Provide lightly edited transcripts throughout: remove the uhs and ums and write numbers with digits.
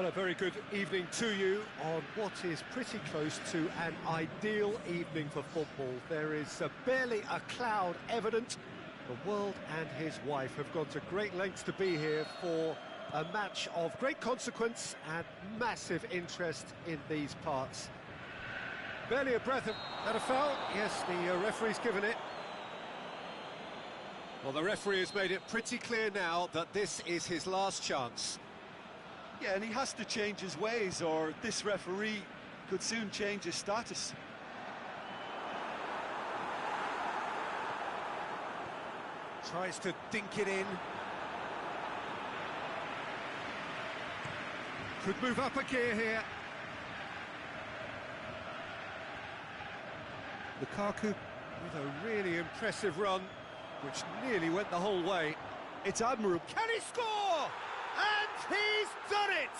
Well, a very good evening to you on what is pretty close to an ideal evening for football. There is barely a cloud evident. The world and his wife have gone to great lengths to be here for a match of great consequence and massive interest in these parts. Barely a breath of... That a foul? Yes, the referee's given it. Well, the referee has made it pretty clear now that this is his last chance. Yeah, and he has to change his ways, or this referee could soon change his status. Tries to dink it in. Could move up a gear here. Lukaku with a really impressive run, which nearly went the whole way. It's admirable. Can he score? And he's done it!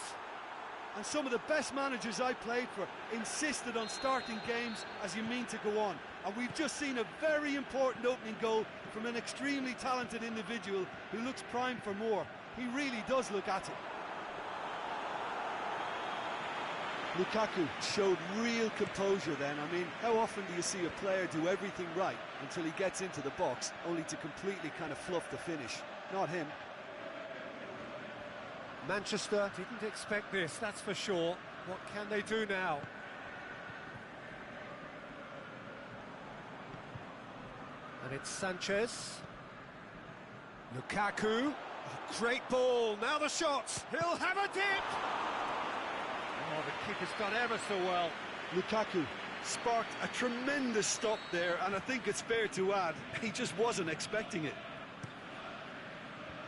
And some of the best managers I played for insisted on starting games as you mean to go on. And we've just seen a very important opening goal from an extremely talented individual who looks primed for more. He really does look at it. Lukaku showed real composure then. I mean, how often do you see a player do everything right until he gets into the box, only to completely kind of fluff the finish? Not him. Manchester didn't expect this, that's for sure. What can they do now? And it's Sanchez. Lukaku. Oh, great ball, now the shot. He'll have a dip. Oh, the keeper's done ever so well. Lukaku sparked a tremendous stop there, and I think it's fair to add, he just wasn't expecting it.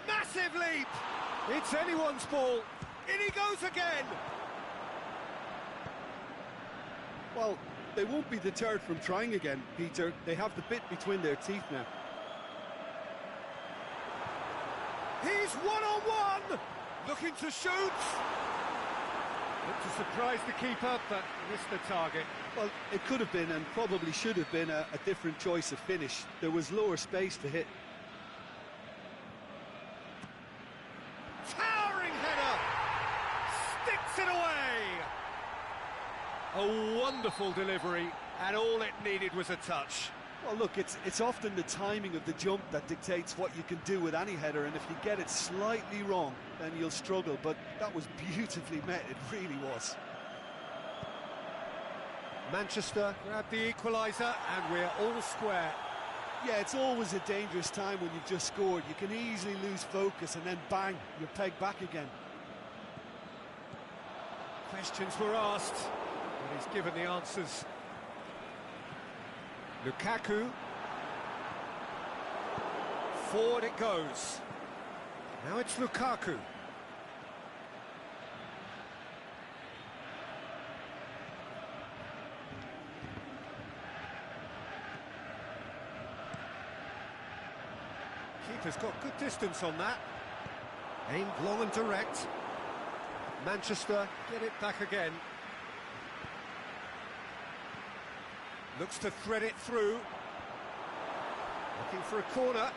Massive leap! It's anyone's ball. In he goes again. Well, they won't be deterred from trying again, Peter. They have the bit between their teeth now. He's one-on-one! Looking to shoot! Looked to surprise the keeper, but missed the target. Well, it could have been, and probably should have been, a different choice of finish. There was lower space to hit. Towering header! Sticks it away! A wonderful delivery, and all it needed was a touch. Well, look, it's often the timing of the jump that dictates what you can do with any header, and if you get it slightly wrong, then you'll struggle, but that was beautifully met, it really was. Manchester grabbed the equaliser, and we're all square. Yeah, it's always a dangerous time when you've just scored. You can easily lose focus, and then bang, you're pegged back again. Questions were asked, but he's given the answers. Lukaku. Forward it goes. Now it's Lukaku. Keeper's got good distance on that. Aimed long and direct. Manchester get it back again. Looks to thread it through. Looking for a corner.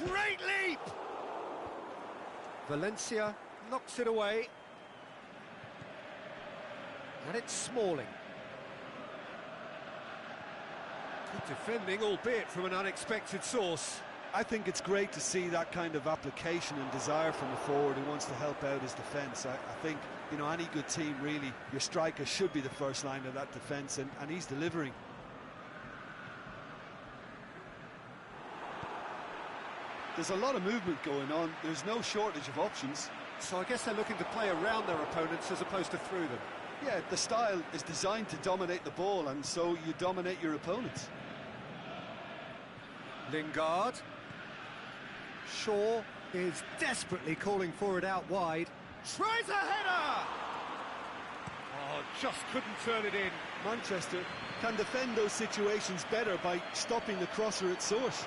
Great leap! Valencia knocks it away. And it's Smalling. Good defending, albeit from an unexpected source. I think it's great to see that kind of application and desire from a forward who wants to help out his defence. I think, you know, any good team, really, your striker should be the first line of that defence, and he's delivering. There's a lot of movement going on. There's no shortage of options. So I guess they're looking to play around their opponents as opposed to through them. Yeah, the style is designed to dominate the ball, and so you dominate your opponents. Lingard. Shaw is desperately calling for it out wide. Tries a header! Oh, just couldn't turn it in. Manchester can defend those situations better by stopping the crosser at source.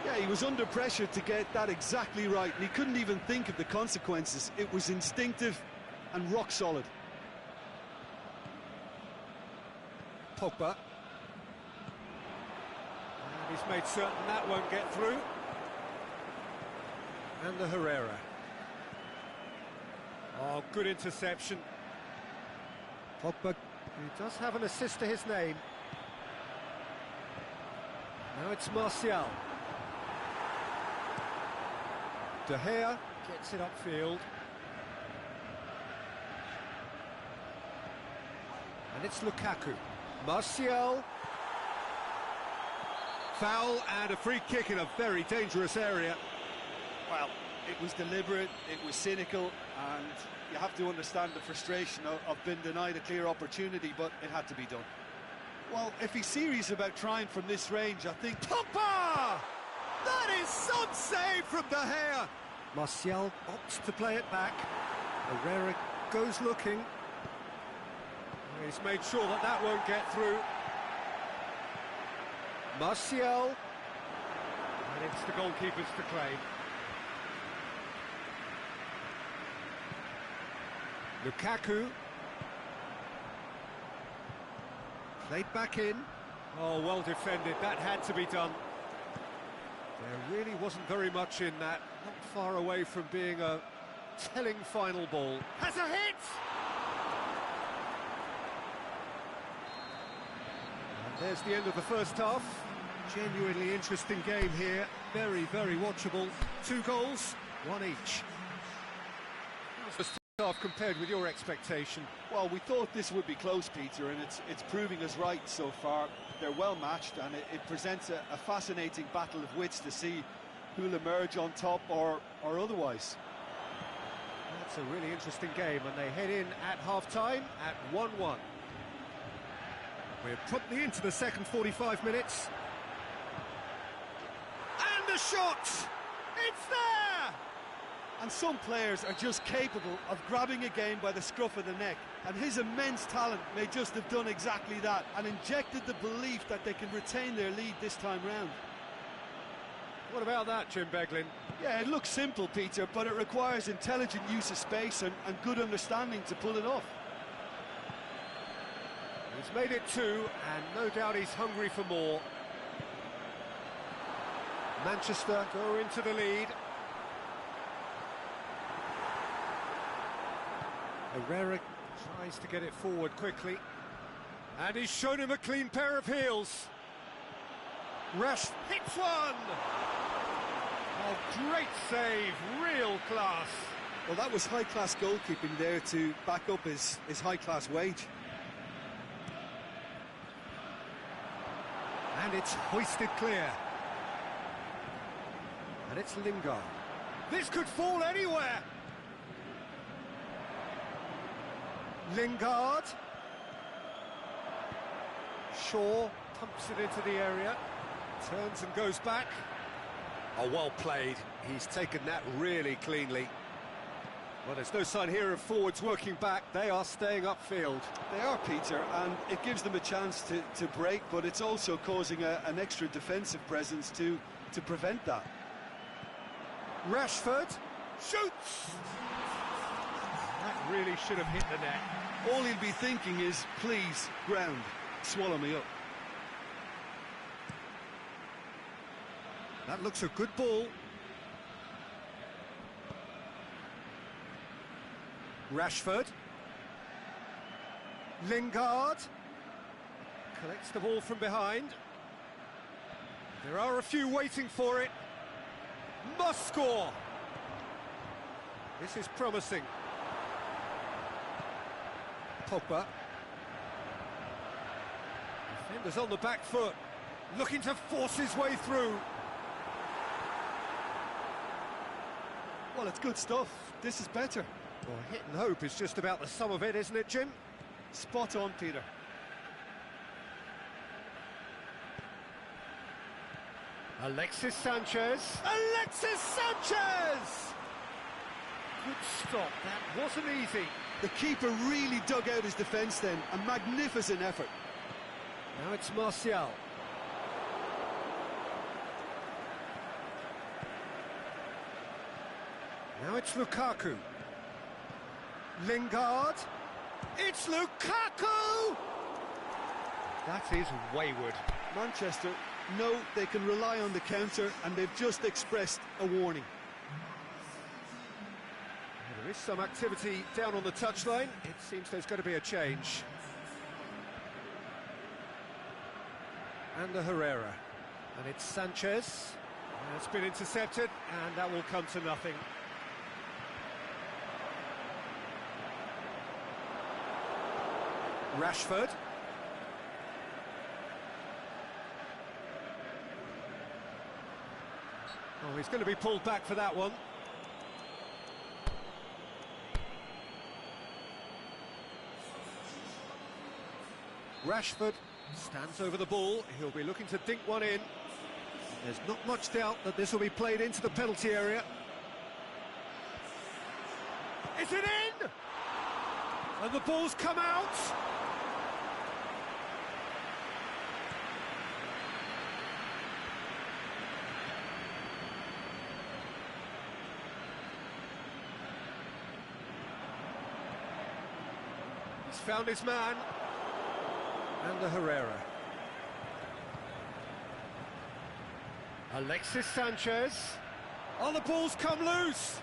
Yeah, he was under pressure to get that exactly right, and he couldn't even think of the consequences. It was instinctive and rock solid. Pogba. He's made certain that won't get through. And the Herrera. Oh, good interception. Pogba, he does have an assist to his name. Now it's Martial. De Gea gets it upfield. And it's Lukaku. Martial. Foul and a free kick in a very dangerous area. Well, it was deliberate, it was cynical, and you have to understand the frustration of being denied a clear opportunity, but it had to be done. Well, if he's serious about trying from this range, I think... Pogba! That is some save from De Gea! Martial opts to play it back. Herrera goes looking. He's made sure that that won't get through. Martial. And it's the goalkeepers to claim. Lukaku. Played back in. Oh, well defended. That had to be done. There really wasn't very much in that. Not far away from being a telling final ball. Has a hit! And there's the end of the first half. Genuinely interesting game here. Very, very watchable. 2 goals, 1 each. How's the half compared with your expectation? Well, we thought this would be close, Peter, and it's proving us right so far. They're well matched, and it presents a fascinating battle of wits to see who'll emerge on top or otherwise. That's a really interesting game, and they head in at half-time at 1-1. We're promptly into the second 45 minutes. And the shot! It's there! And some players are just capable of grabbing a game by the scruff of the neck, and his immense talent may just have done exactly that and injected the belief that they can retain their lead this time round. What about that, Jim Beglin? Yeah, it looks simple, Peter, but it requires intelligent use of space and good understanding to pull it off. He's made it 2, and no doubt he's hungry for more. Manchester go into the lead. Herrera tries to get it forward quickly. And he's shown him a clean pair of heels. Rush hits one! Oh, great save, real class. Well, that was high-class goalkeeping there to back up his high-class wage. And it's hoisted clear. And it's Lingard. This could fall anywhere! Lingard. Shaw pumps it into the area. Turns and goes back. Oh, well played. He's taken that really cleanly. Well, there's no sign here of forwards working back. They are staying upfield. They are, Peter, and it gives them a chance to break, but it's also causing an extra defensive presence to prevent that. Rashford shoots! That really should have hit the net. All he'll be thinking is, please, ground, swallow me up. That looks a good ball. Rashford. Lingard. Collects the ball from behind. There are a few waiting for it. Must score. This is promising. Pogba. Defenders on the back foot, looking to force his way through. Well, it's good stuff. This is better. Well, hit and hope is just about the sum of it, isn't it, Jim? Spot on, Peter. Alexis Sanchez. Alexis Sanchez! Good stop. That wasn't easy. The keeper really dug out his defence then. A magnificent effort. Now it's Martial. Now it's Lukaku. Lingard. It's Lukaku! That is wayward. Manchester know they can rely on the counter, and they've just expressed a warning. There is some activity down on the touchline. It seems there's going to be a change. And the Herrera. And it's Sanchez. It's been intercepted, and that will come to nothing. Rashford. Oh, he's going to be pulled back for that one. Rashford stands over the ball. He'll be looking to dink one in. There's not much doubt that this will be played into the penalty area. Is it in? And the ball's come out. He's found his man. And the Herrera. Alexis Sanchez. Oh, the ball's come loose.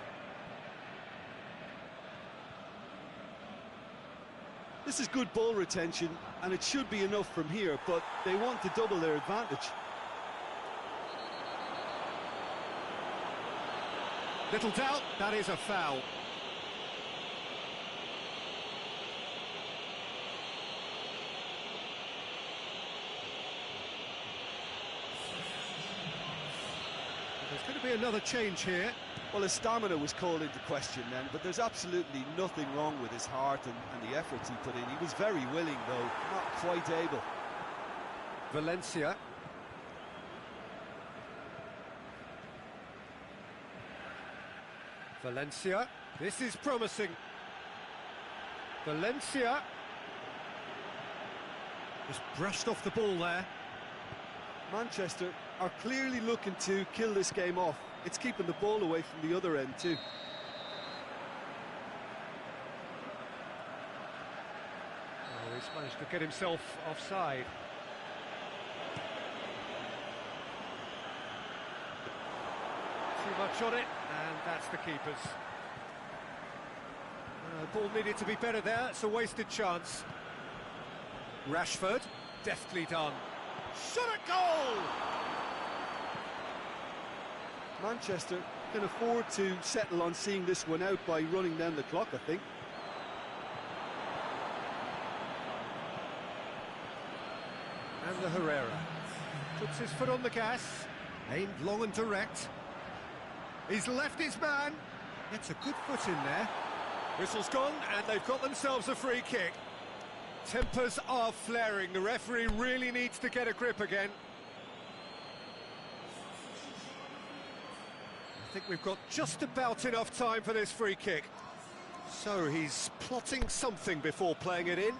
This is good ball retention, and it should be enough from here, but they want to double their advantage. Little doubt, that is a foul. There's going to be another change here. Well, his stamina was called into question then, but there's absolutely nothing wrong with his heart and the efforts he put in. He was very willing, though, not quite able. Valencia. Valencia. This is promising. Valencia. Just brushed off the ball there. Manchester are clearly looking to kill this game off. It's keeping the ball away from the other end too. Oh, he's managed to get himself offside. Too much on it, and that's the keeper's. The ball needed to be better there. It's a wasted chance. Rashford, deftly done. Shot at goal! Manchester can afford to settle on seeing this one out by running down the clock, I think. And the Herrera puts his foot on the gas, aimed long and direct. He's left his man. Gets a good foot in there. Whistle's gone, and they've got themselves a free kick. Tempers are flaring. The referee really needs to get a grip again. I think we've got just about enough time for this free kick. So he's plotting something before playing it in.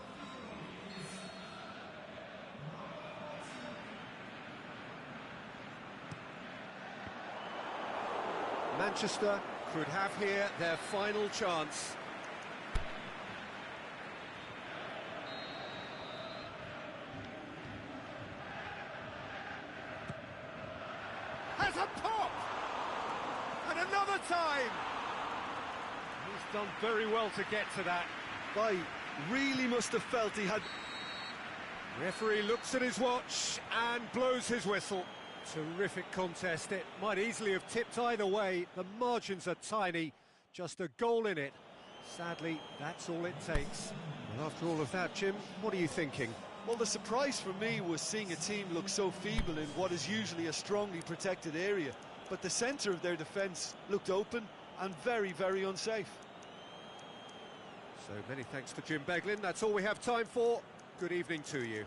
Manchester could have here their final chance. Has a pop! And another time! He's done very well to get to that. Guy really must have felt he had... Referee looks at his watch and blows his whistle. Terrific contest. It might easily have tipped either way. The margins are tiny. Just a goal in it. Sadly, that's all it takes. Well, after all of that, Jim, what are you thinking? Well, the surprise for me was seeing a team look so feeble in what is usually a strongly protected area. But the centre of their defence looked open and very, very unsafe. So many thanks to Jim Beglin. That's all we have time for. Good evening to you.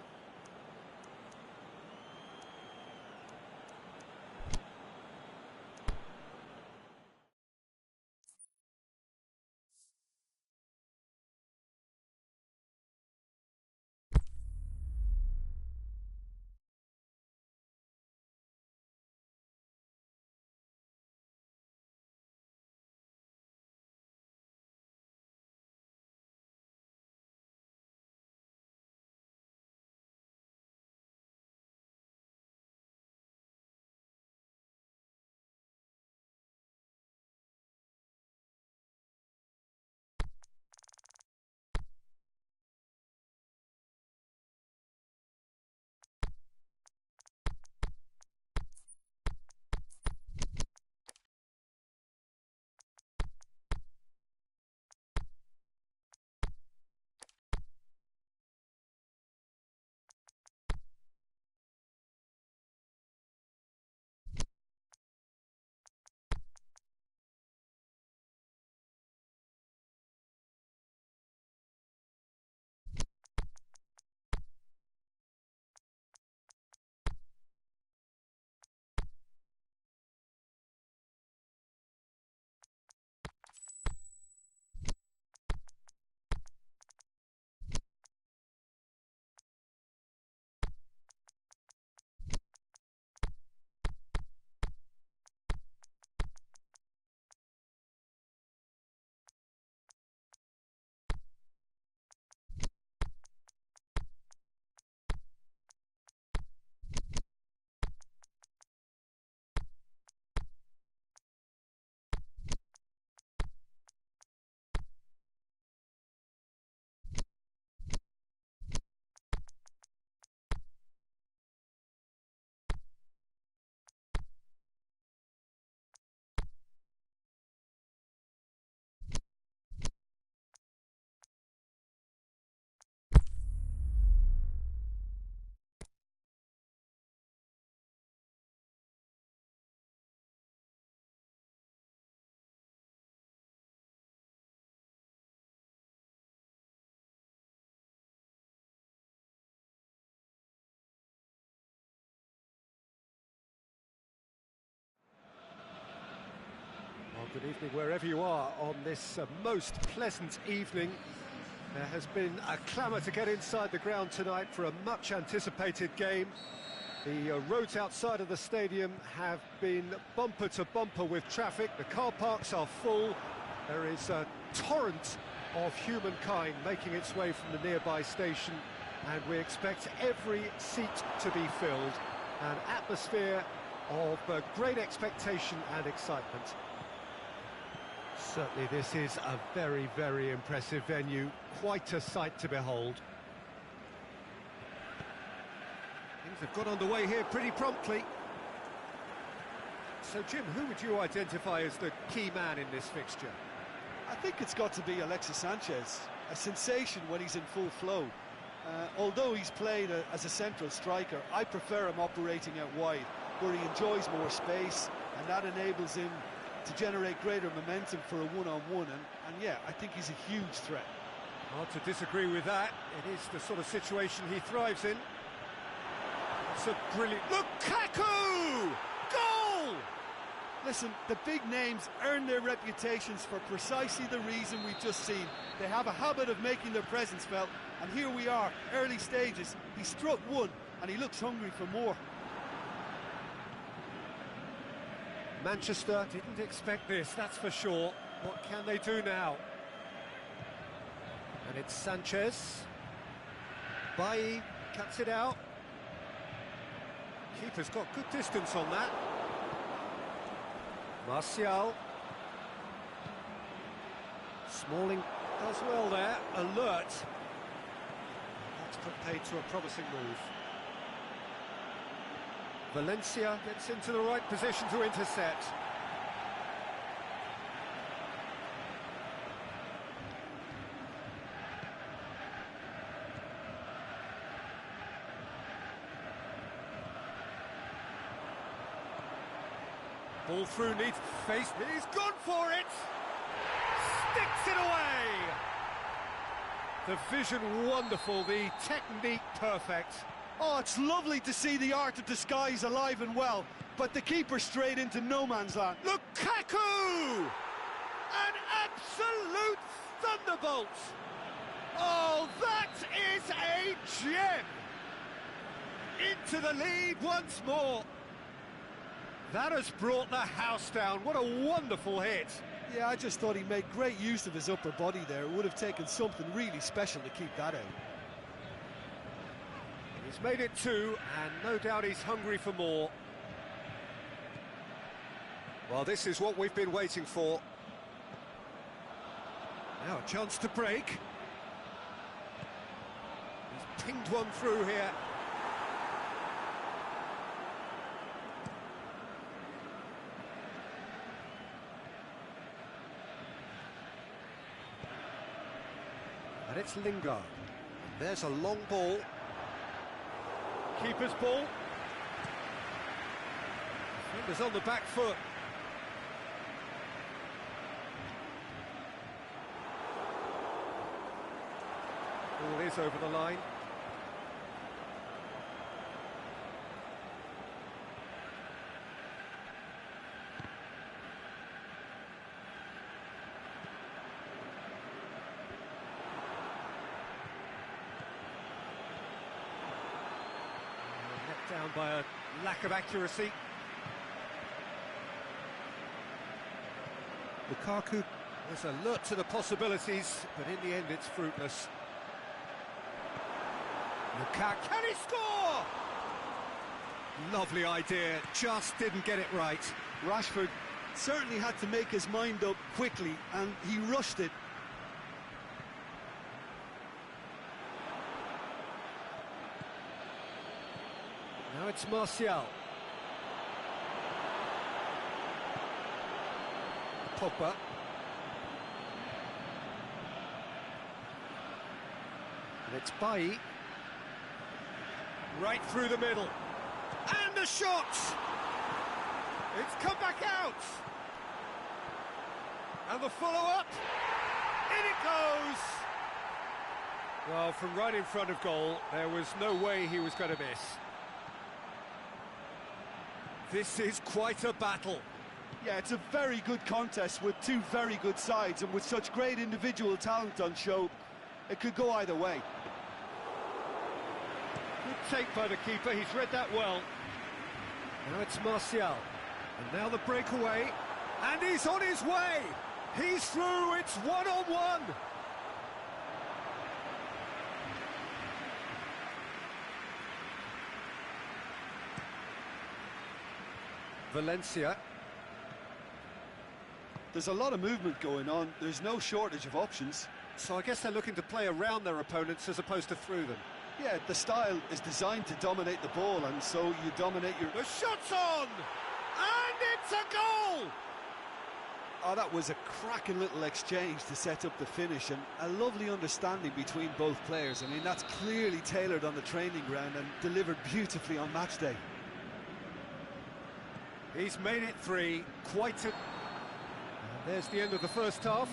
Good evening wherever you are on this most pleasant evening. There has been a clamour to get inside the ground tonight for a much anticipated game. The roads outside of the stadium have been bumper to bumper with traffic. The car parks are full. There is a torrent of humankind making its way from the nearby station, and we expect every seat to be filled. An atmosphere of great expectation and excitement. Certainly this is a very, very impressive venue, quite a sight to behold. Things have got underway here pretty promptly. So Jim, who would you identify as the key man in this fixture? I think it's got to be Alexis Sanchez, a sensation when he's in full flow. Although he's played as a central striker, I prefer him operating out wide, where he enjoys more space, and that enables him to generate greater momentum for a one-on-one, and yeah, I think he's a huge threat. Hard to disagree with that. It is the sort of situation he thrives in. It's a brilliant... Lukaku! Goal! Listen, the big names earn their reputations for precisely the reason we've just seen. They have a habit of making their presence felt, and here we are, early stages. He struck one, and he looks hungry for more. Manchester didn't expect this, that's for sure. What can they do now? And it's Sanchez. Bailly cuts it out. Keeper's got good distance on that. Martial. Smalling does well there, alert. That's put paid to a promising move. Valencia gets into the right position to intercept. Ball through, needs face. He's gone for it! Sticks it away! The vision wonderful, the technique perfect. Oh, it's lovely to see the art of disguise alive and well, but the keeper straight into no man's land. Lukaku! An absolute thunderbolt! Oh, that is a gem! Into the lead once more. That has brought the house down. What a wonderful hit. Yeah, I just thought he made great use of his upper body there. It would have taken something really special to keep that out. He's made it two, and no doubt he's hungry for more. Well, this is what we've been waiting for. Now a chance to break. He's pinged one through here. And it's Lingard. There's a long ball. Keeper's ball. Defender's on the back foot. Ball is over the line. Down by a lack of accuracy. Lukaku is alert to the possibilities, but in the end it's fruitless. Lukaku, can he score? Lovely idea, just didn't get it right. Rashford certainly had to make his mind up quickly, and he rushed it. Now it's Martial. Pogba. And it's Bailly. Right through the middle. And the shot! It's come back out! And the follow-up. In it goes! Well, from right in front of goal, there was no way he was going to miss. This is quite a battle. Yeah, it's a very good contest with two very good sides, and with such great individual talent on show, it could go either way. Good take by the keeper, he's read that well. Now it's Martial, and now the breakaway, and he's on his way! He's through, it's one-on-one! Valencia. There's a lot of movement going on, there's no shortage of options. So I guess they're looking to play around their opponents as opposed to through them. Yeah, the style is designed to dominate the ball, and so you dominate your... The shot's on! And it's a goal! Oh, that was a cracking little exchange to set up the finish, and a lovely understanding between both players. I mean, that's clearly tailored on the training ground and delivered beautifully on match day. He's made it three, quite a... And there's the end of the first half.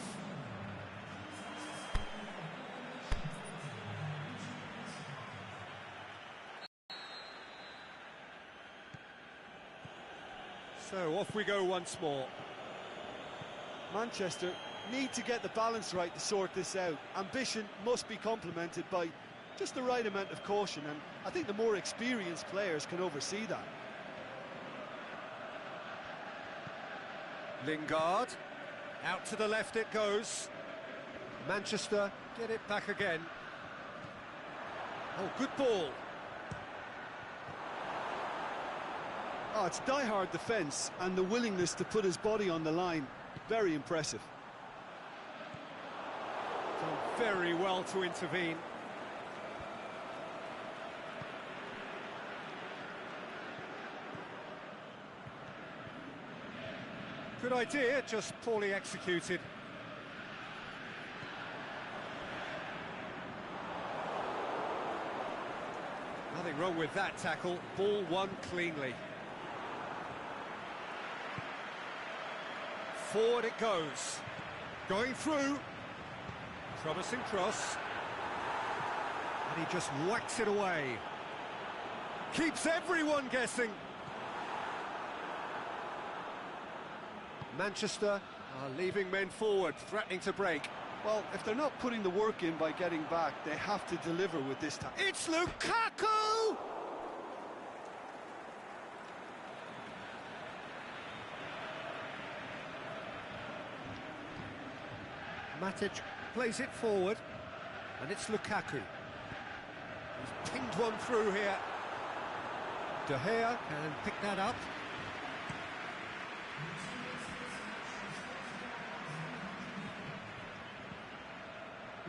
So off we go once more. Manchester need to get the balance right to sort this out. Ambition must be complemented by just the right amount of caution, and I think the more experienced players can oversee that. Lingard, out to the left it goes. Manchester get it back again. Oh, good ball. Oh, it's die-hard defence, and the willingness to put his body on the line. Very impressive. Done very well to intervene. Good idea, just poorly executed. Nothing wrong with that tackle. Ball won cleanly. Forward it goes. Going through. Promising cross. And he just whacks it away. Keeps everyone guessing. Manchester are leaving men forward, threatening to break. Well, if they're not putting the work in by getting back, they have to deliver with this time. It's Lukaku! Matic plays it forward, and it's Lukaku. He's pinged one through here. De Gea can pick that up.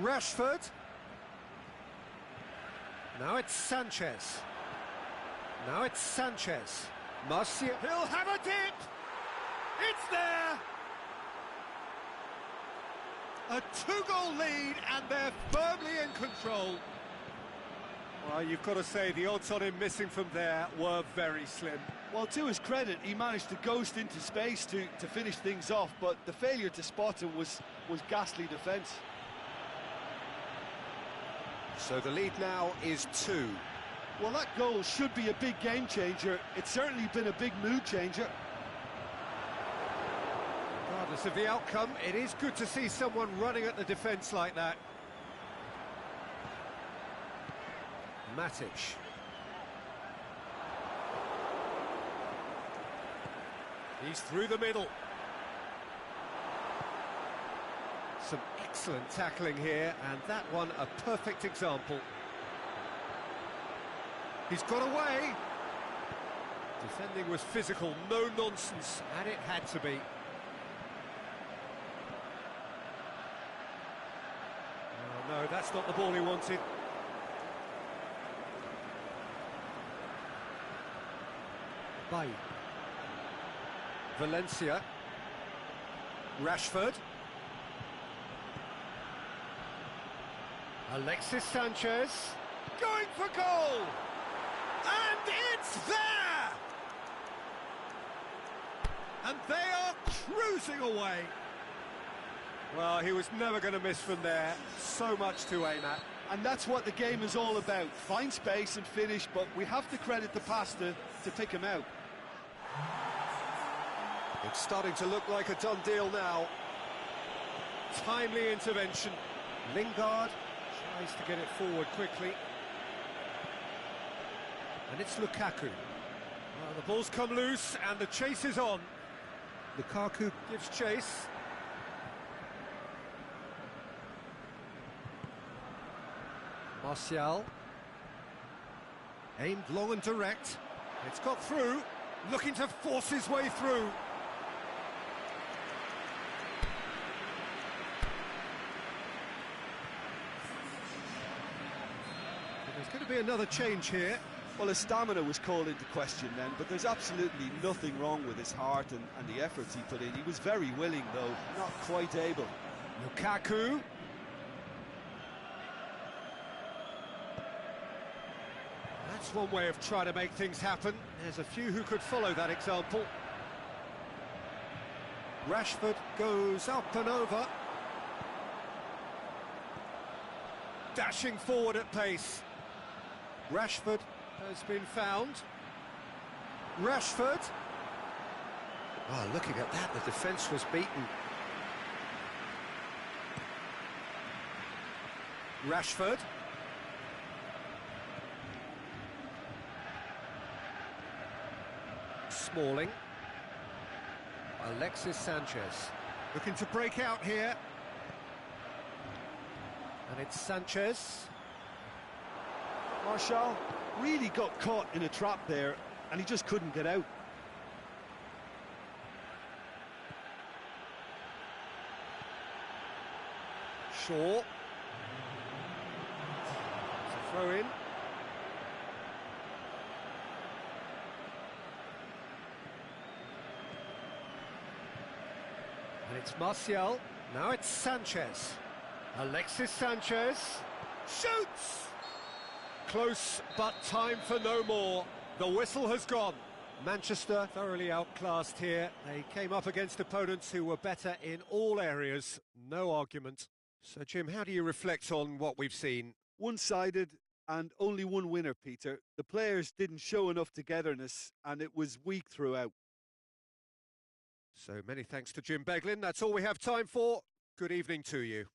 Rashford. Now it's Sanchez. Now it's Sanchez. Martial. He'll have a dip! It's there! A two-goal lead, and they're firmly in control. Well, you've got to say, the odds on him missing from there were very slim. Well, to his credit, he managed to ghost into space to finish things off, but the failure to spot him was ghastly defence. So the lead now is 2. Well, that goal should be a big game changer. It's certainly been a big mood changer. Regardless of the outcome, it is good to see someone running at the defence like that. Matic. He's through the middle. Some excellent tackling here, and that one a perfect example. He's got away. Defending was physical, no nonsense, and it had to be. Oh, no, that's not the ball he wanted. Bay. Valencia. Rashford. Alexis Sanchez. Going for goal! And it's there! And they are cruising away. Well, he was never going to miss from there. So much to aim at. And that's what the game is all about. Find space and finish, but we have to credit the pass to pick him out. It's starting to look like a done deal now. Timely intervention. Lingard tries to get it forward quickly. And it's Lukaku. Well, the ball's come loose and the chase is on. Lukaku gives chase. Martial. Aimed long and direct. It's got through. Looking to force his way through. There's going to be another change here. Well, his stamina was called into question then, but there's absolutely nothing wrong with his heart and the efforts he put in. He was very willing, though, not quite able. Lukaku. That's one way of trying to make things happen. There's a few who could follow that example. Rashford goes up and over. Dashing forward at pace. Rashford has been found. Rashford. Oh, looking at that, the defence was beaten. Rashford. Smalling. Alexis Sanchez. Looking to break out here. And it's Sanchez. Martial really got caught in a trap there, and he just couldn't get out. Shaw. It's a throw in. And it's Martial. Now it's Sanchez. Alexis Sanchez shoots! Close, but time for no more. The whistle has gone. Manchester thoroughly outclassed here. They came up against opponents who were better in all areas. No argument. So, Jim, how do you reflect on what we've seen? One-sided and only one winner, Peter. The players didn't show enough togetherness, and it was weak throughout. So many thanks to Jim Beglin. That's all we have time for. Good evening to you.